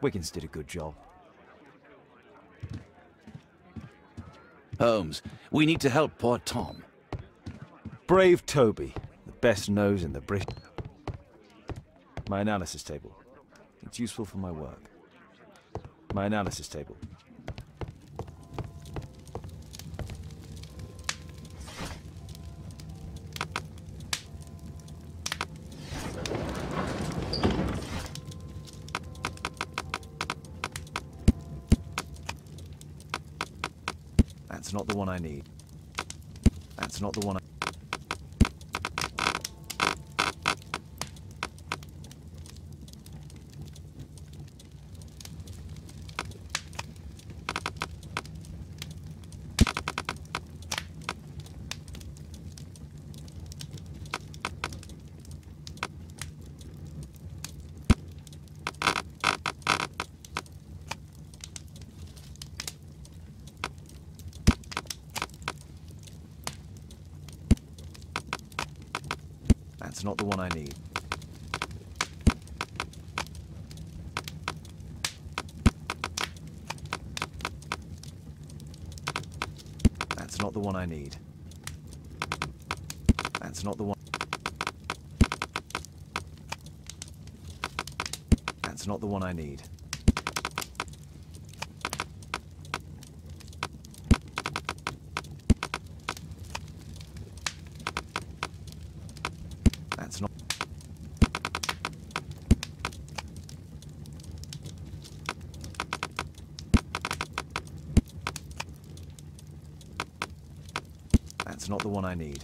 Wiggins did a good job. Holmes, we need to help poor Tom. Brave Toby, the best nose in the British... My analysis table. It's useful for my work. My analysis table. That's not the one I need. That's not the one I... That's not the one I need. That's not the one I need. That's not the one. That's not the one I need. That's not. That's not the one I need.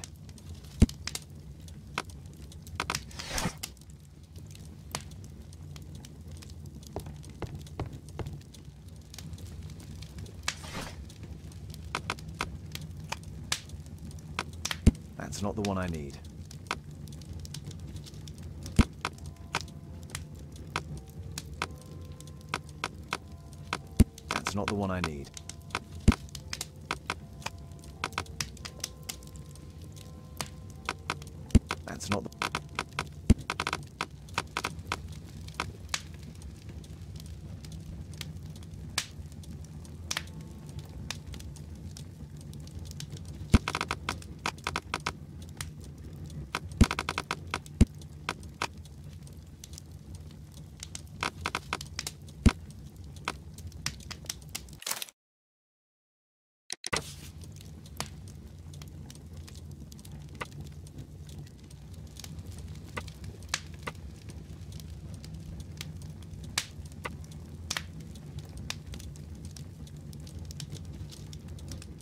That's not the one I need. That's not the one I need. That's not the...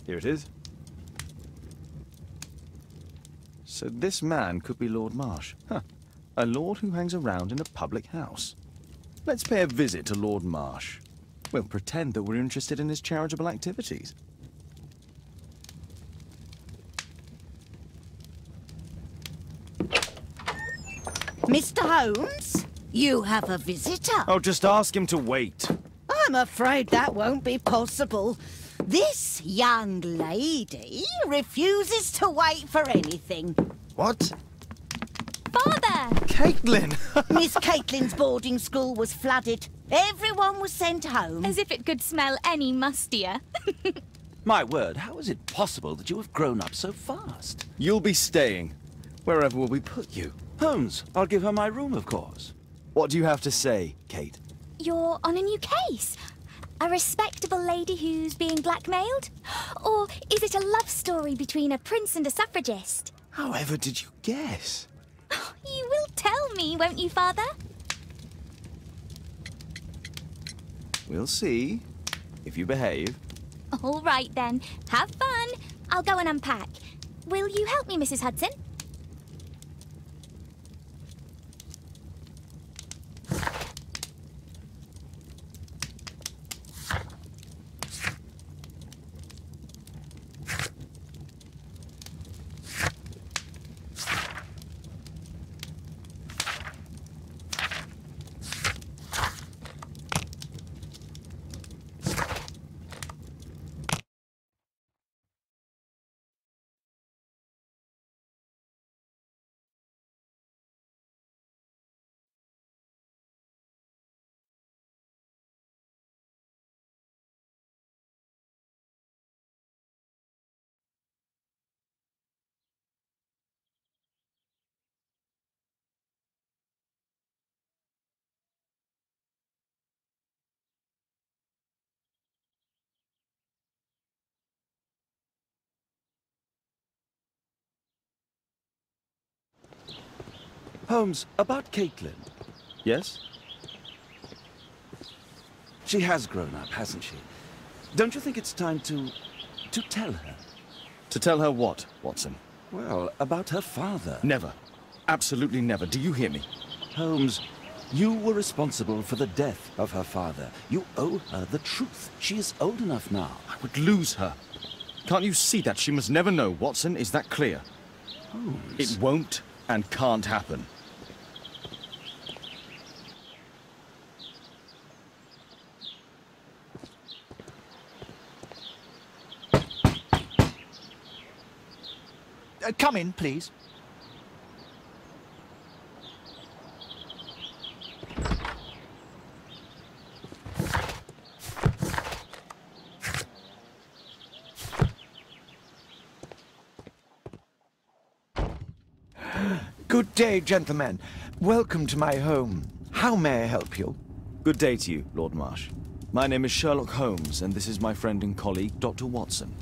Here it is. So this man could be Lord Marsh. Huh. A lord who hangs around in a public house. Let's pay a visit to Lord Marsh. We'll pretend that we're interested in his charitable activities. Mr. Holmes, you have a visitor. Oh, just ask him to wait. I'm afraid that won't be possible. This young lady refuses to wait for anything. What? Father! Caitlin! Miss Caitlin's boarding school was flooded. Everyone was sent home. As if it could smell any mustier. My word, how is it possible that you have grown up so fast? You'll be staying. Wherever will we put you? Holmes, I'll give her my room, of course. What do you have to say, Kate? You're on a new case. A respectable lady who's being blackmailed? Or is it a love story between a prince and a suffragist? However did you guess? You will tell me, won't you, Father? We'll see. If you behave. All right, then. Have fun. I'll go and unpack. Will you help me, Mrs. Hudson? Holmes, about Caitlin. Yes? She has grown up, hasn't she? Don't you think it's time to tell her? To tell her what, Watson? Well, about her father. Never. Absolutely never. Do you hear me? Holmes, you were responsible for the death of her father. You owe her the truth. She is old enough now. I would lose her. Can't you see that? She must never know, Watson. Is that clear? Holmes. It won't and can't happen. Come in, please. Good day, gentlemen. Welcome to my home. How may I help you? Good day to you, Lord Marsh. My name is Sherlock Holmes, and this is my friend and colleague, Dr. Watson.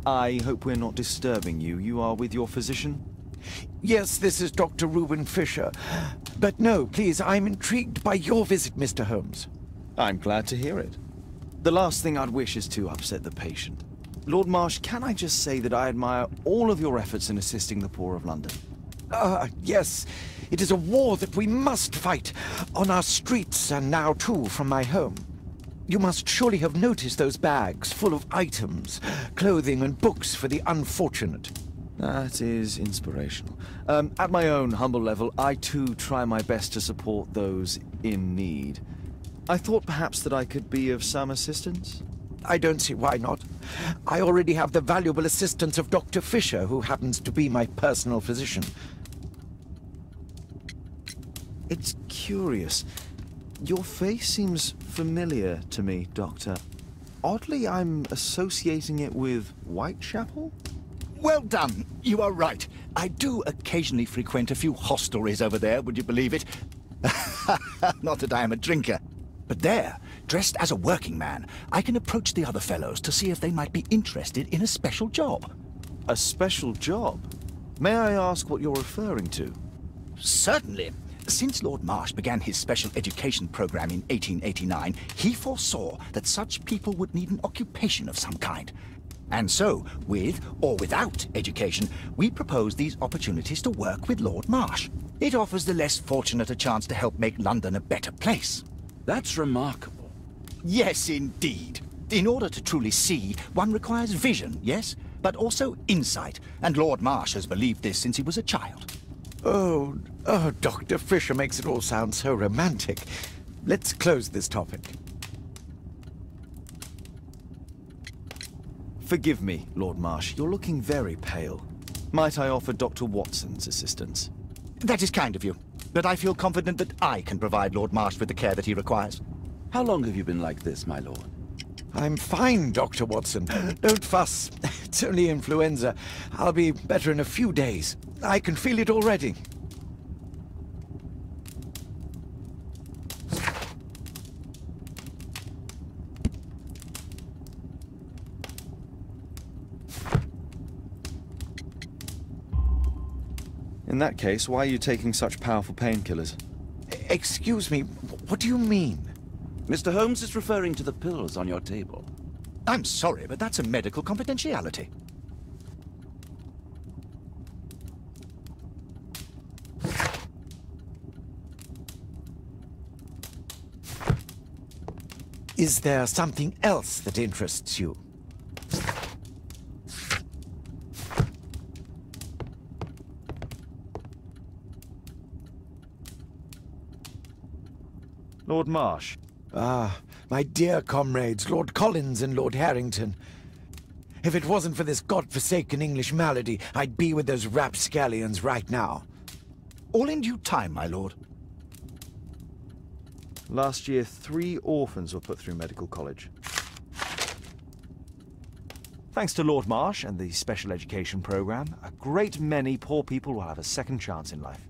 I hope we're not disturbing you. You are with your physician? Yes, this is Dr. Reuben Fisher. But no, please, I'm intrigued by your visit, Mr. Holmes. I'm glad to hear it. The last thing I'd wish is to upset the patient. Lord Marsh, can I just say that I admire all of your efforts in assisting the poor of London? Yes. It is a war that we must fight, on our streets and now, too, from my home. You must surely have noticed those bags full of items, clothing and books for the unfortunate. That is inspirational. At my own humble level, I too try my best to support those in need. I thought perhaps that I could be of some assistance. I don't see why not. I already have the valuable assistance of Dr. Fisher, who happens to be my personal physician. It's curious. Your face seems familiar to me, Doctor. Oddly, I'm associating it with Whitechapel? Well done. You are right. I do occasionally frequent a few hostelries over there, would you believe it? Not that I am a drinker. But there, dressed as a working man, I can approach the other fellows to see if they might be interested in a special job. A special job? May I ask what you're referring to? Certainly. Since Lord Marsh began his special education program in 1889, he foresaw that such people would need an occupation of some kind. And so, with or without education, we propose these opportunities to work with Lord Marsh. It offers the less fortunate a chance to help make London a better place. That's remarkable. Yes, indeed. In order to truly see, one requires vision, yes? But also insight. And Lord Marsh has believed this since he was a child. Oh, Dr. Fisher makes it all sound so romantic. Let's close this topic. Forgive me, Lord Marsh. You're looking very pale. Might I offer Dr. Watson's assistance? That is kind of you. But I feel confident that I can provide Lord Marsh with the care that he requires. How long have you been like this, my lord? I'm fine, Dr. Watson. Don't fuss. It's only influenza. I'll be better in a few days. I can feel it already. In that case, why are you taking such powerful painkillers? Excuse me, what do you mean? Mr. Holmes is referring to the pills on your table. I'm sorry, but that's a medical confidentiality. Is there something else that interests you? Lord Marsh. Ah, my dear comrades, Lord Collins and Lord Harrington. If it wasn't for this godforsaken English malady, I'd be with those rapscallions right now. All in due time, my lord. Last year, 3 orphans were put through medical college. Thanks to Lord Marsh and the special education program, a great many poor people will have a second chance in life.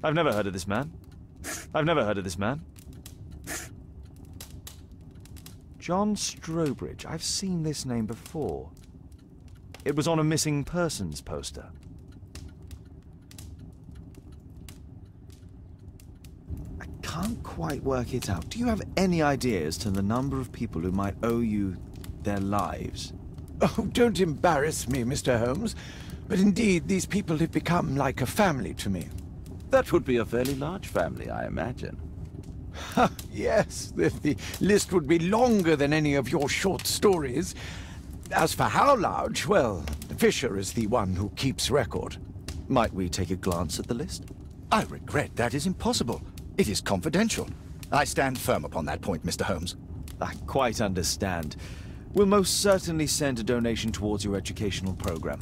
I've never heard of this man. I've never heard of this man. John Strobridge. I've seen this name before. It was on a missing persons poster. I can't quite work it out. Do you have any idea as to the number of people who might owe you their lives? Oh, don't embarrass me, Mr. Holmes. But indeed, these people have become like a family to me. That would be a fairly large family, I imagine. Yes, the list would be longer than any of your short stories. As for how large, well, Fisher is the one who keeps record. Might we take a glance at the list? I regret that is impossible. It is confidential. I stand firm upon that point, Mr. Holmes. I quite understand. We'll most certainly send a donation towards your educational program.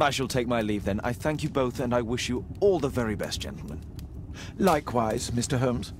I shall take my leave then. I thank you both, and I wish you all the very best, gentlemen. Likewise, Mr. Holmes.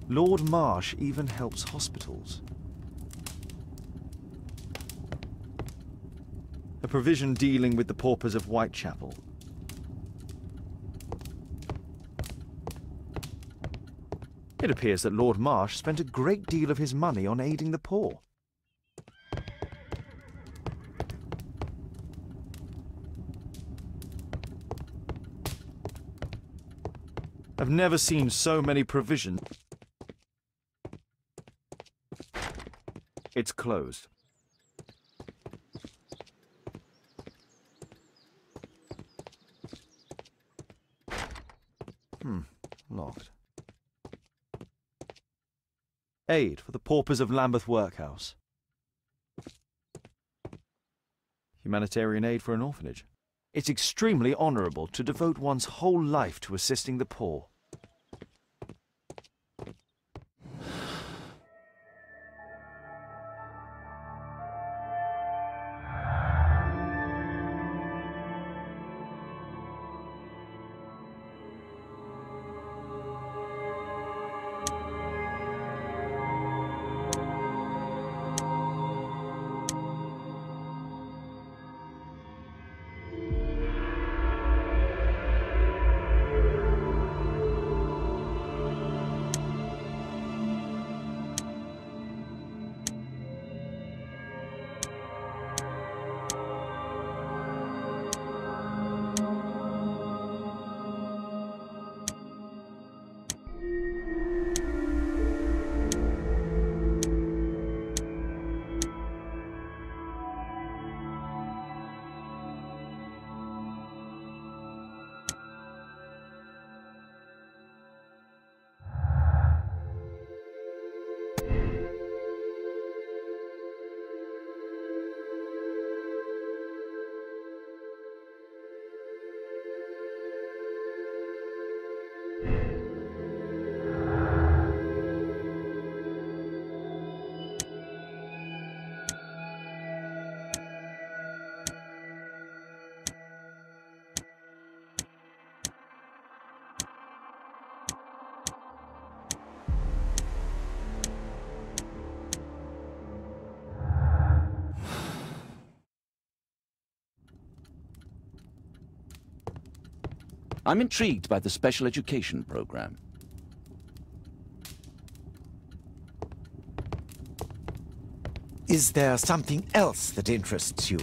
Lord Marsh even helps hospitals. A provision dealing with the paupers of Whitechapel. It appears that Lord Marsh spent a great deal of his money on aiding the poor. I've never seen so many provisions. It's closed. Locked. Aid for the paupers of Lambeth Workhouse. Humanitarian aid for an orphanage. It's extremely honorable to devote one's whole life to assisting the poor. I'm intrigued by the special education program. Is there something else that interests you?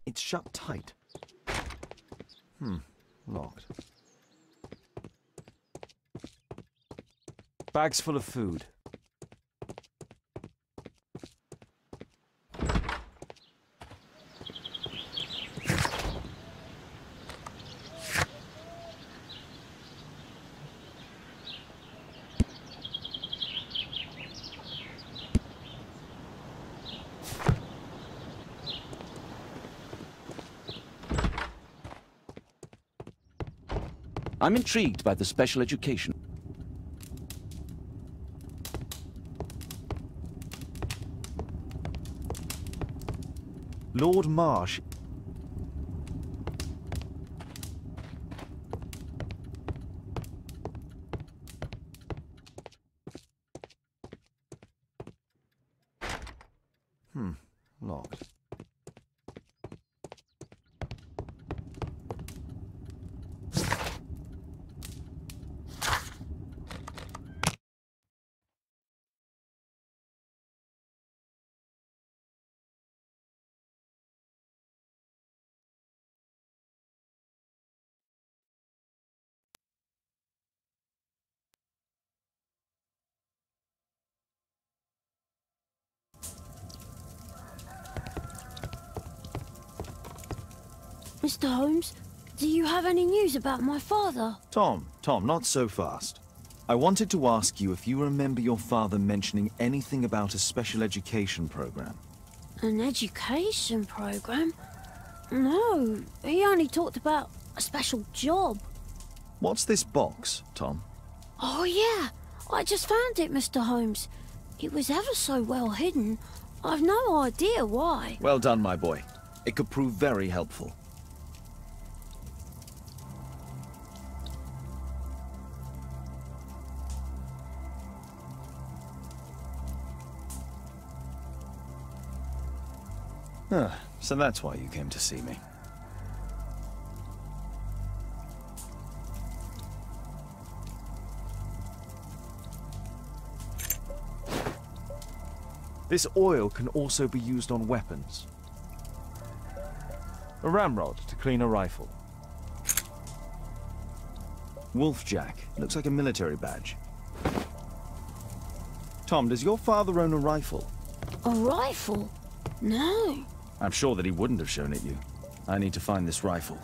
It's shut tight. Locked. Bags full of food. I'm intrigued by the special education. Lord Marsh. Locked. Mr. Holmes, do you have any news about my father? Tom, not so fast. I wanted to ask you if you remember your father mentioning anything about a special education program. An education program? No, he only talked about a special job. What's this box, Tom? Oh yeah, I just found it, Mr. Holmes. It was ever so well hidden. I've no idea why. Well done, my boy. It could prove very helpful. So that's why you came to see me. This oil can also be used on weapons. A ramrod to clean a rifle. Wolfjack. Looks like a military badge. Tom, does your father own a rifle? A rifle? No. I'm sure that he wouldn't have shown it you. I need to find this rifle.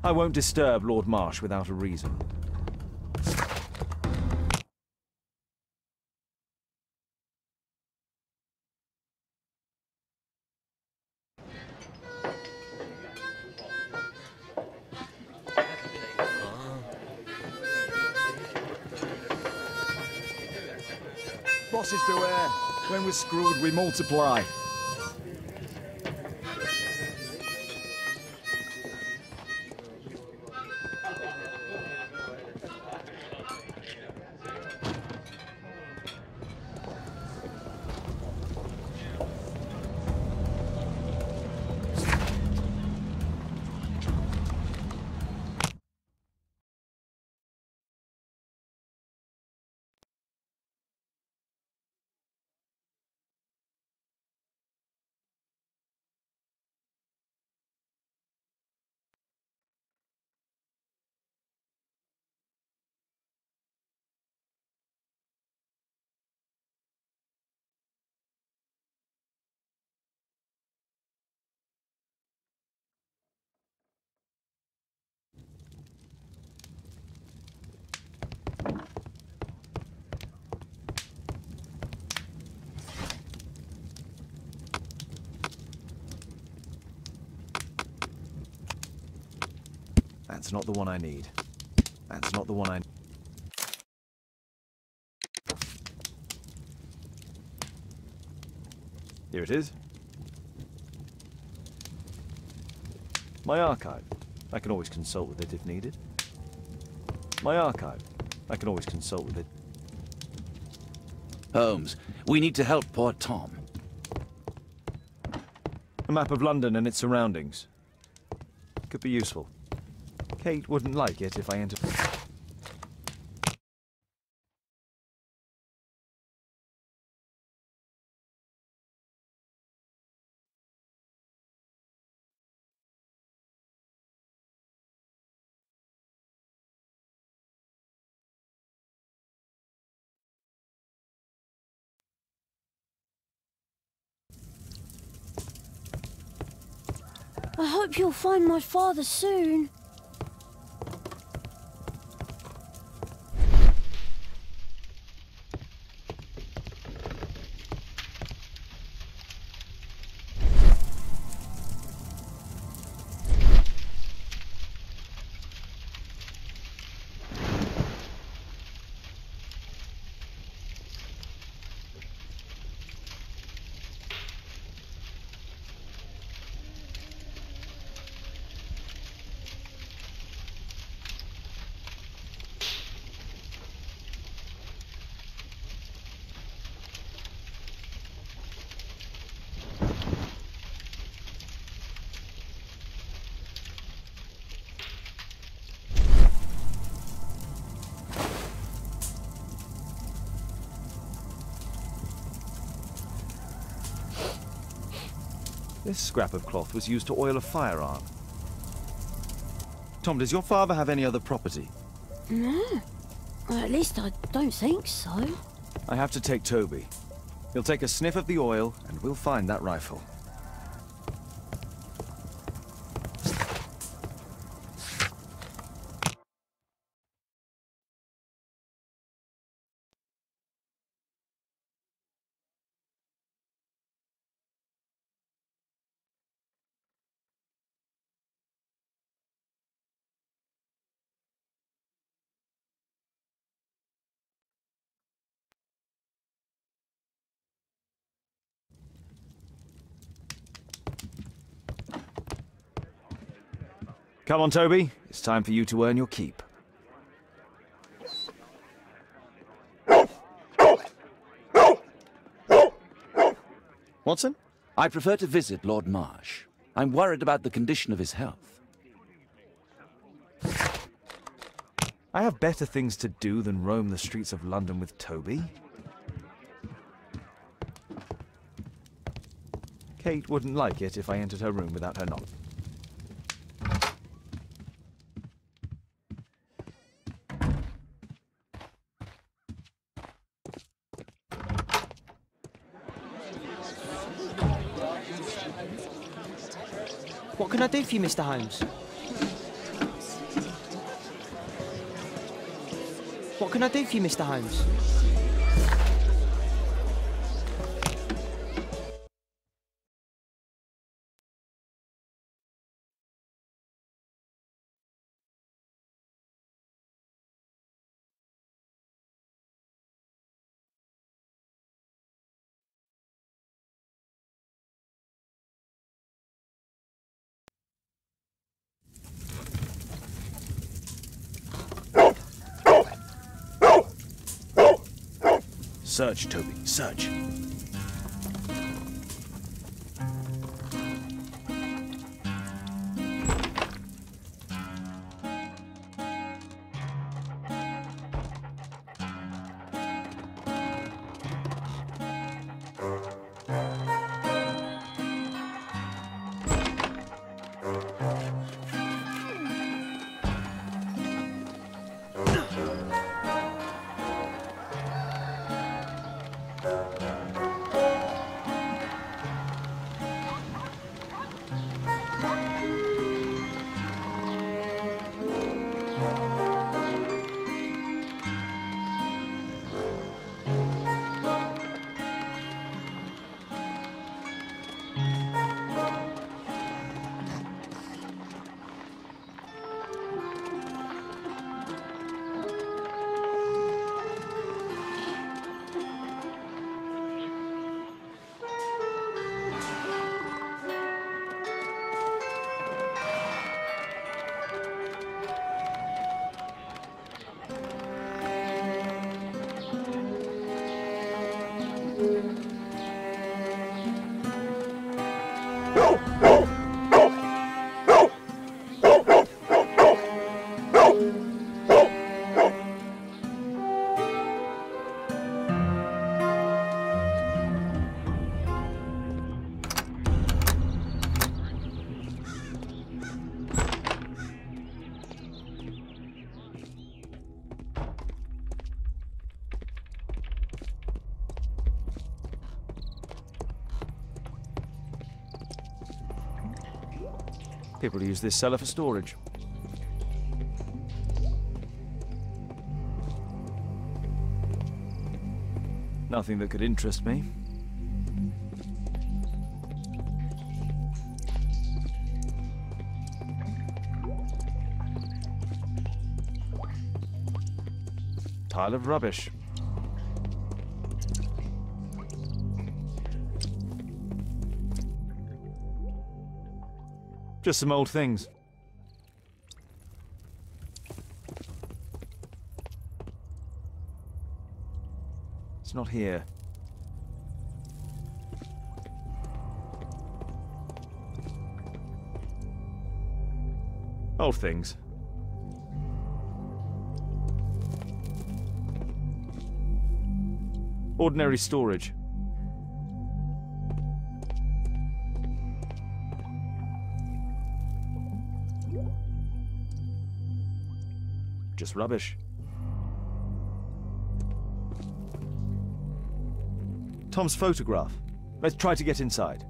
I won't disturb Lord Marsh without a reason. Bosses beware. When we're screwed, we multiply. That's not the one I need. That's not the one I... Here it is. My archive. I can always consult with it if needed. My archive. I can always consult with it. Holmes, we need to help poor Tom. A map of London and its surroundings. Could be useful. Kate wouldn't like it if I entered... I hope you'll find my father soon. This scrap of cloth was used to oil a firearm. Tom, does your father have any other property? No. At least I don't think so. I have to take Toby. He'll take a sniff of the oil, and we'll find that rifle. Come on, Toby. It's time for you to earn your keep. Watson? I prefer to visit Lord Marsh. I'm worried about the condition of his health. I have better things to do than roam the streets of London with Toby. Kate wouldn't like it if I entered her room without her knock. What can I do for you, Mr. Holmes? What can I do for you, Mr. Holmes? Search, Toby, search. People use this cellar for storage. Nothing that could interest me. Pile of rubbish. Just some old things. It's not here. Old things. Ordinary storage. Just rubbish. Tom's photograph. Let's try to get inside.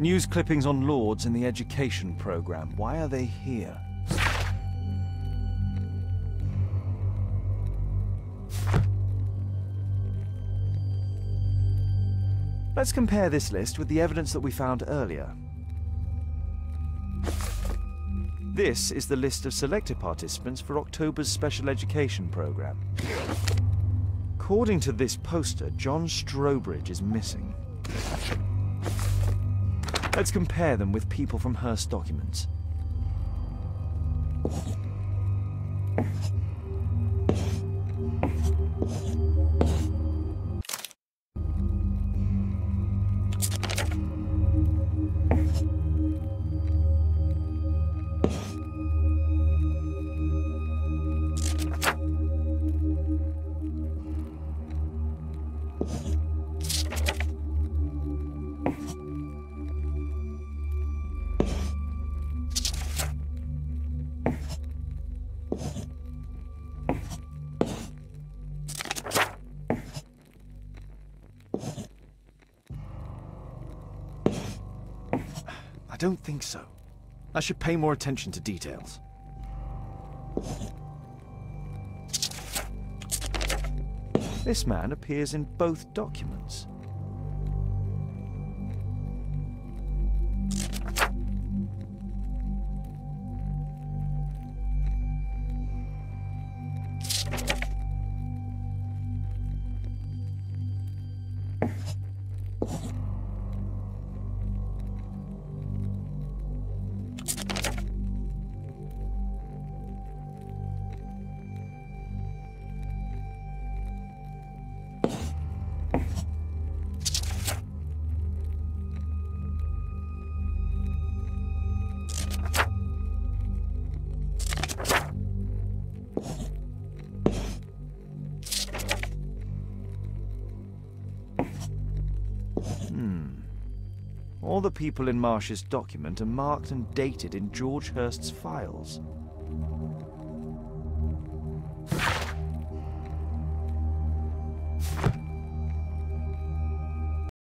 News clippings on lords in the education program. Why are they here? Let's compare this list with the evidence that we found earlier. This is the list of selected participants for October's special education program. According to this poster, John Strobridge is missing. Let's compare them with people from Hearst documents. I don't think so. I should pay more attention to details. This man appears in both documents. All the people in Marsh's document are marked and dated in George Hurst's files.